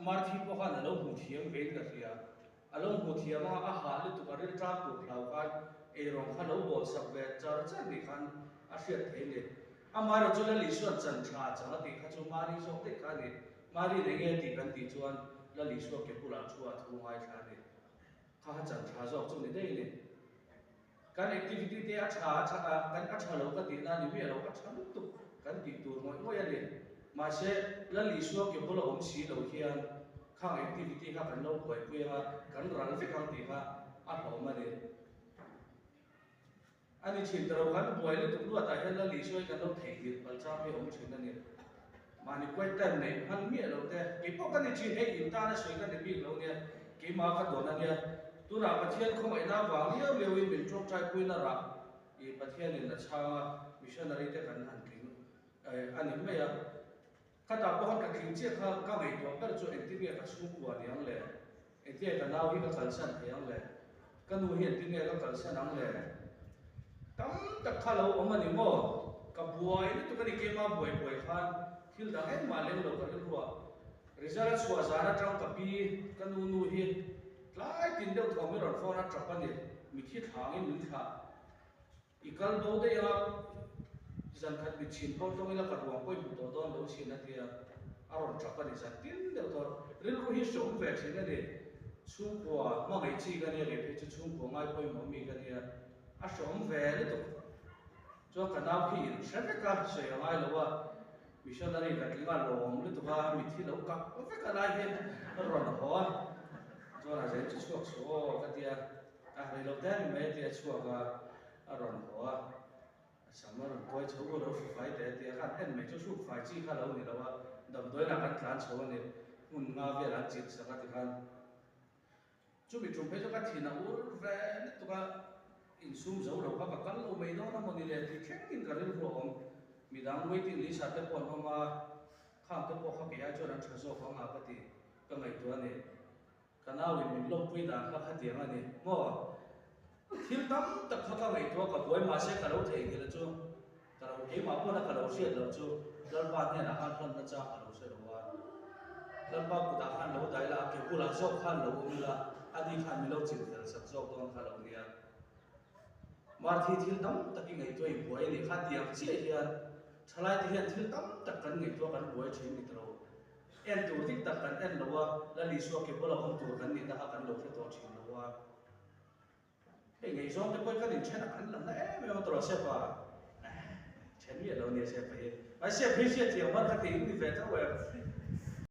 mar thi po khan alo hu thiam ve ka ria alo hu thiam a ha le tu ka rel tra tu hlau kan e rong khan lo bol sak ve char chan ni khan a hriat the le amara chula li suan chan tha changa ti kha chu mari so te kha ni mari le nge ti kan ti chuan la li so ke pula chua thu ngai tha ni kha chan tha zo chu ni dei ni kan activity te a tha kan a tha lo ka ti na ni me lo ka tha tu kan ti tur moi moi a le ma se la li so ke pula om si lo hian khang activity kha kan lo khoi pui ha kan ral fi khang ti kha a ho ma le anh chỉ tàu hắn buổi lên tụi nó tại hiện là lý do cái nó thể hiện ở trong cái ông chuyện này mà你 quay tên này hắn miệng lâu thế cái bốc cái chuyện này chúng ta nó suy cái này biết lâu nè cái mà cái đồ này nè tôi làm cái thiên không phải nào vàng nhiều nhiều mình trong trái quên là rạ cái thiên này là sao missionary thế cần hành kính anh em bây giờ cái tập bọn cái kinh chế các ngày đó cái chỗ anh tìm cái số của anh em lệ anh tìm cái nào cái cần sẵn anh em lệ cái nuôi hiện tìm cái cần sẵn anh lệ tắm tất cả lâu ông anh ngô cái buổi tụi cái đi mà buổi khan khi đã hết mà lên lâu cái ruộng result xóa ra trong cái pi cái nu hi lại tin đâu thằng mới rồi phone ra chụp anh mình thiết hàng ấy mình thà ikan đâu đây à dân khát bị chín phong trong cái là cái ruộng quay bụi đó đâu xin là thì à rồi chụp anh dân tin đâu thôi lên rồi hi sống về thế này chung qua mà ngày chi cái này để cho chung qua ngay quay mà mình cái này à sống về đấy tụi cho cái nào khi sẽ phải cả sẽ ngay lâu à missionary cái tiếng Anh lòng đấy tụi ta mình thi lâu cả phải cái này hết rồi nó khó cho là dễ chút xuống số cái tia đây lâu thế thì mấy tia xuống cái rồi nó khó sao mà rồi quay chỗ của đâu phải để tia cái em mấy chỗ xuống phải chi cái lâu này đâu à đồng thời là cái plan số này muốn ngao về là chỉ sẽ cái tiếng chú mình trồng phải cho cái thì nó về tụi ta in sum zo lo ka kal lo mai do na moni le ti theng in ka rin ro om mi dang waiting list at le pon ma kham te po kha ke ya cho ran tha so khang a ka ti ka ngai to ne kana wi min lo pui da ka kha ti ma ni mo thil tam tak kha ka ngai to ka boy ma se ka lo thei ge la chu ka lo ke ma po na ka lo se lo chu dal ba ne na han thon na cha ka lo se lo wa dal ba ku da han lo dai la ke ku la zo khan lo mi la adi khan mi lo chin dal sak zo ko kha lo nia mà thì thiếu tắm tất cái ngày tôi buổi này khát tiền chia hiền thay thì hiền thiếu tắm tất cả ngày tôi cần buổi chuyện này đâu em tổ chức tất cả em đâu là lý do cái bữa là không tổ cần này đã cần đâu phải tổ chức đâu cái ngày sau cái bữa cái định chuyện là anh làm đấy mà tổ sẽ vào chuyện gì đâu này sẽ phải mà sẽ phải tiền mà cái tiền đi về thôi